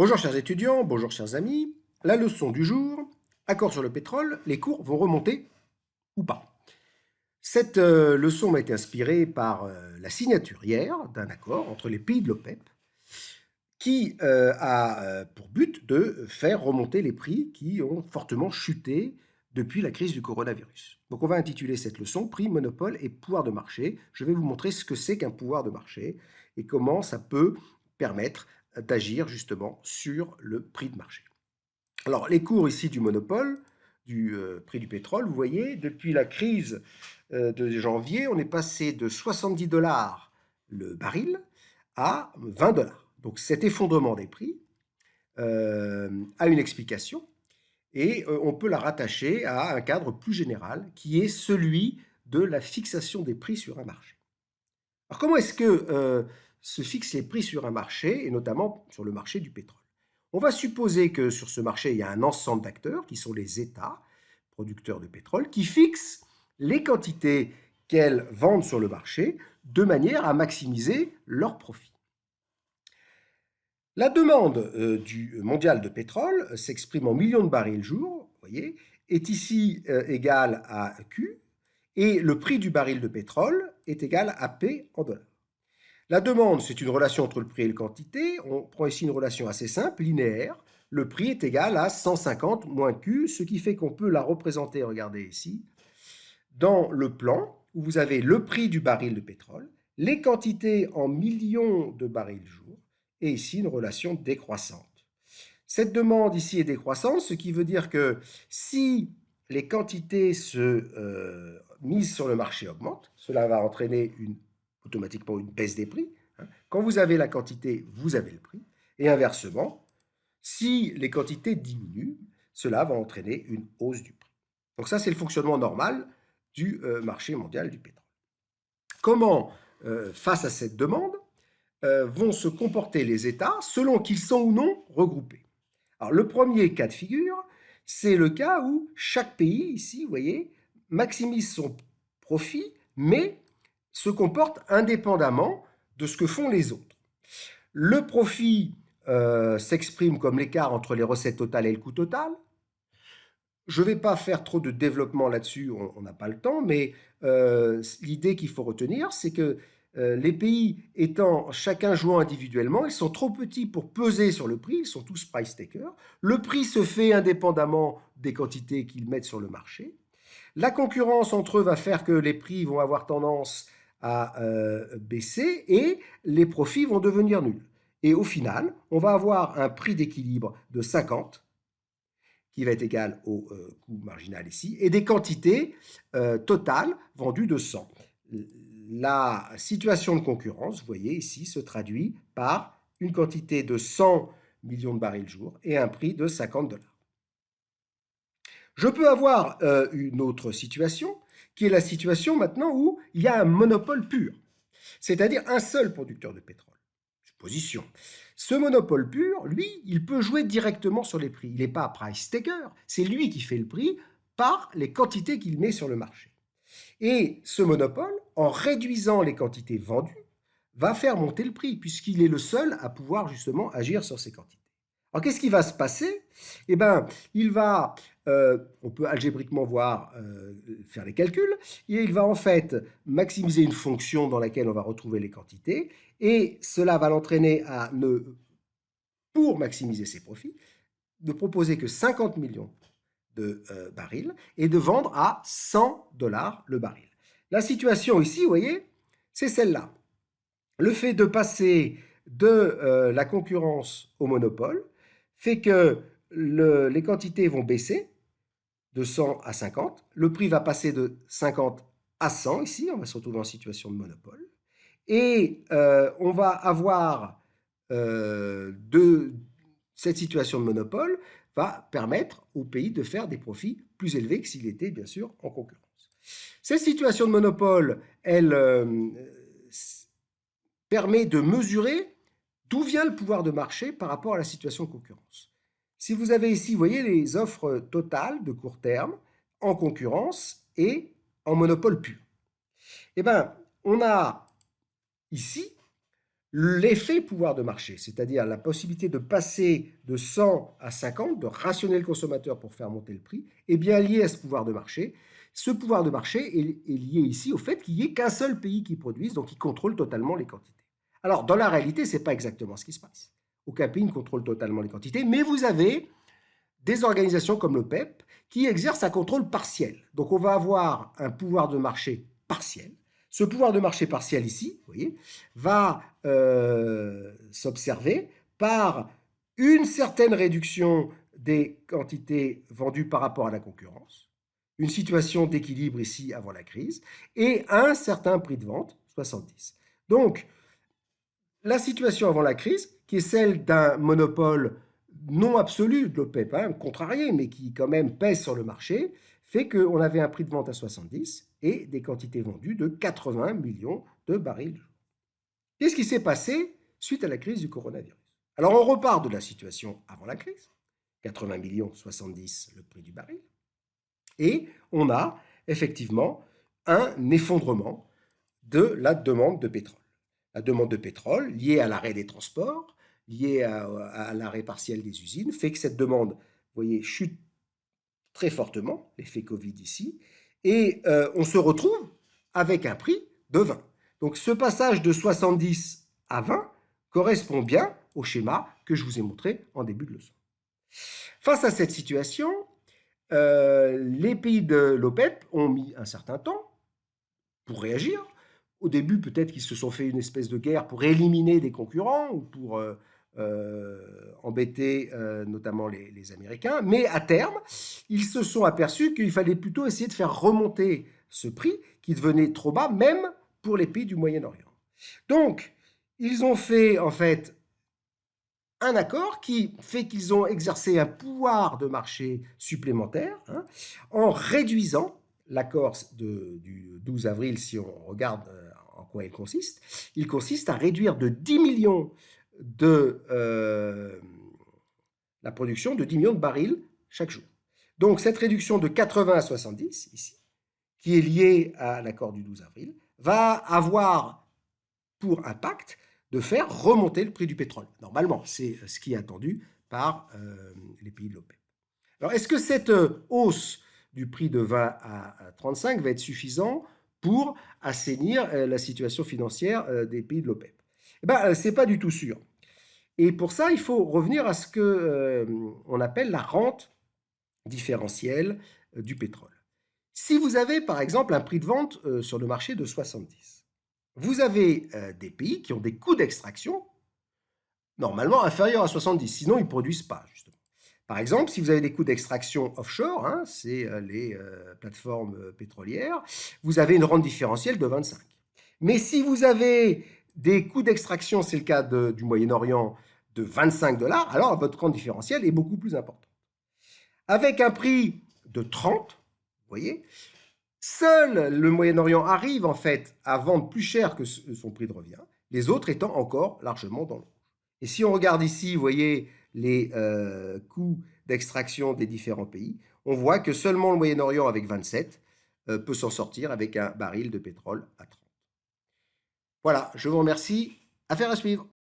Bonjour chers étudiants, bonjour chers amis. La leçon du jour, accord sur le pétrole, les cours vont remonter ou pas. Cette leçon m'a été inspirée par la signature hier d'un accord entre les pays de l'OPEP qui a pour but de faire remonter les prix qui ont fortement chuté depuis la crise du coronavirus. Donc on va intituler cette leçon Prix, monopole et pouvoir de marché. Je vais vous montrer ce que c'est qu'un pouvoir de marché et comment ça peut permettre d'agir justement sur le prix de marché. Alors les cours ici du monopole, du prix du pétrole, vous voyez, depuis la crise de janvier, on est passé de 70 dollars le baril à 20 dollars. Donc cet effondrement des prix a une explication et on peut la rattacher à un cadre plus général qui est celui de la fixation des prix sur un marché. Alors comment est-ce que se fixent les prix sur un marché et notamment sur le marché du pétrole? On va supposer que sur ce marché, il y a un ensemble d'acteurs qui sont les États, producteurs de pétrole, qui fixent les quantités qu'elles vendent sur le marché de manière à maximiser leurs profits. La demande du mondial de pétrole s'exprime en millions de barils jour, vous voyez, est ici égale à Q, et le prix du baril de pétrole est égal à P en dollars. La demande, c'est une relation entre le prix et la quantité. On prend ici une relation assez simple, linéaire. Le prix est égal à 150 moins Q, ce qui fait qu'on peut la représenter, regardez ici, dans le plan où vous avez le prix du baril de pétrole, les quantités en millions de barils jour, et ici une relation décroissante. Cette demande ici est décroissante, ce qui veut dire que si les quantités mises sur le marché augmentent, cela va entraîner automatiquement une baisse des prix. Quand vous avez la quantité, vous avez le prix. Et inversement, si les quantités diminuent, cela va entraîner une hausse du prix. Donc ça, c'est le fonctionnement normal du marché mondial du pétrole. Comment, face à cette demande, vont se comporter les États selon qu'ils sont ou non regroupés? Alors, le premier cas de figure, c'est le cas où chaque pays, ici, vous voyez, maximise son profit, mais se comporte indépendamment de ce que font les autres. Le profit s'exprime comme l'écart entre les recettes totales et le coût total. Je ne vais pas faire trop de développement là-dessus, on n'a pas le temps, mais l'idée qu'il faut retenir, c'est que les pays étant chacun jouant individuellement, ils sont trop petits pour peser sur le prix, ils sont tous price takers. Le prix se fait indépendamment des quantités qu'ils mettent sur le marché. La concurrence entre eux va faire que les prix vont avoir tendance à baisser et les profits vont devenir nuls. Et au final, on va avoir un prix d'équilibre de 50 qui va être égal au coût marginal ici, et des quantités totales vendues de 100. La situation de concurrence, vous voyez ici, se traduit par une quantité de 100 millions de barils jour et un prix de 50 dollars. Je peux avoir une autre situation, qui est la situation maintenant où il y a un monopole pur, c'est-à-dire un seul producteur de pétrole. Supposition. Ce monopole pur, lui, il peut jouer directement sur les prix. Il n'est pas price taker, c'est lui qui fait le prix par les quantités qu'il met sur le marché. Et ce monopole, en réduisant les quantités vendues, va faire monter le prix, puisqu'il est le seul à pouvoir justement agir sur ces quantités. Alors qu'est-ce qui va se passer? Eh bien, on peut algébriquement faire les calculs, et il va en fait maximiser une fonction dans laquelle on va retrouver les quantités, et cela va l'entraîner pour maximiser ses profits, ne proposer que 50 millions de barils et de vendre à 100 dollars le baril. La situation ici, vous voyez, c'est celle-là. Le fait de passer de la concurrence au monopole fait que les quantités vont baisser de 100 à 50. Le prix va passer de 50 à 100 ici, on va se retrouver en situation de monopole. Et on va avoir cette situation de monopole va permettre au pays de faire des profits plus élevés que s'il était bien sûr en concurrence. Cette situation de monopole, elle permet de mesurer d'où vient le pouvoir de marché par rapport à la situation de concurrence. Si vous avez ici, vous voyez les offres totales de court terme en concurrence et en monopole pur. Eh bien, on a ici L'effet pouvoir de marché, c'est-à-dire la possibilité de passer de 100 à 50, de rationner le consommateur pour faire monter le prix, est bien lié à ce pouvoir de marché. Ce pouvoir de marché est lié ici au fait qu'il n'y ait qu'un seul pays qui produise, donc qui contrôle totalement les quantités. Alors, dans la réalité, ce n'est pas exactement ce qui se passe. Aucun pays ne contrôle totalement les quantités, mais vous avez des organisations comme l'OPEP qui exercent un contrôle partiel. Donc on va avoir un pouvoir de marché partiel. Ce pouvoir de marché partiel ici, vous voyez, va s'observer par une certaine réduction des quantités vendues par rapport à la concurrence, une situation d'équilibre ici avant la crise, et un certain prix de vente, 70. Donc, la situation avant la crise, qui est celle d'un monopole non absolu de l'OPEP, contrarié, mais qui quand même pèse sur le marché, fait qu'on avait un prix de vente à 70 et des quantités vendues de 80 millions de barils. Qu'est-ce qui s'est passé suite à la crise du coronavirus? Alors on repart de la situation avant la crise, 80 millions, 70 le prix du baril, et on a effectivement un effondrement de la demande de pétrole. La demande de pétrole, liée à l'arrêt des transports, liée à l'arrêt partiel des usines, fait que cette demande, vous voyez, chute très fortement, l'effet Covid ici, et on se retrouve avec un prix de 20. Donc ce passage de 70 à 20 correspond bien au schéma que je vous ai montré en début de leçon. Face à cette situation, les pays de l'OPEP ont mis un certain temps pour réagir. Au début, peut-être qu'ils se sont fait une espèce de guerre pour éliminer des concurrents ou pour embêter notamment les Américains. Mais à terme, ils se sont aperçus qu'il fallait plutôt essayer de faire remonter ce prix qui devenait trop bas, même pour les pays du Moyen-Orient. Donc, ils ont fait en fait un accord qui fait qu'ils ont exercé un pouvoir de marché supplémentaire en réduisant l'accord du 12 avril, si on regarde en quoi il consiste à réduire de 10 millions de la production de 10 millions de barils chaque jour. Donc cette réduction de 80 à 70, ici, qui est liée à l'accord du 12 avril, va avoir pour impact de faire remonter le prix du pétrole. Normalement, c'est ce qui est attendu par les pays de l'OPEP. Alors, est-ce que cette hausse du prix de 20 à 35 va être suffisant pour assainir la situation financière des pays de l'OPEP? Eh bien, ce n'est pas du tout sûr. Et pour ça, il faut revenir à ce qu'on appelle la rente différentielle du pétrole. Si vous avez, par exemple, un prix de vente sur le marché de 70, vous avez des pays qui ont des coûts d'extraction normalement inférieurs à 70, sinon ils ne produisent pas, justement. Par exemple, si vous avez des coûts d'extraction offshore, c'est les plateformes pétrolières, vous avez une rente différentielle de 25. Mais si vous avez des coûts d'extraction, c'est le cas du Moyen-Orient, de 25 $, alors votre rente différentielle est beaucoup plus importante. Avec un prix de 30, vous voyez, seul le Moyen-Orient arrive en fait à vendre plus cher que son prix de revient, les autres étant encore largement dans le rouge. Et si on regarde ici, vous voyez les coûts d'extraction des différents pays, on voit que seulement le Moyen-Orient avec 27 peut s'en sortir avec un baril de pétrole à 30. Voilà, je vous remercie. Affaire à suivre.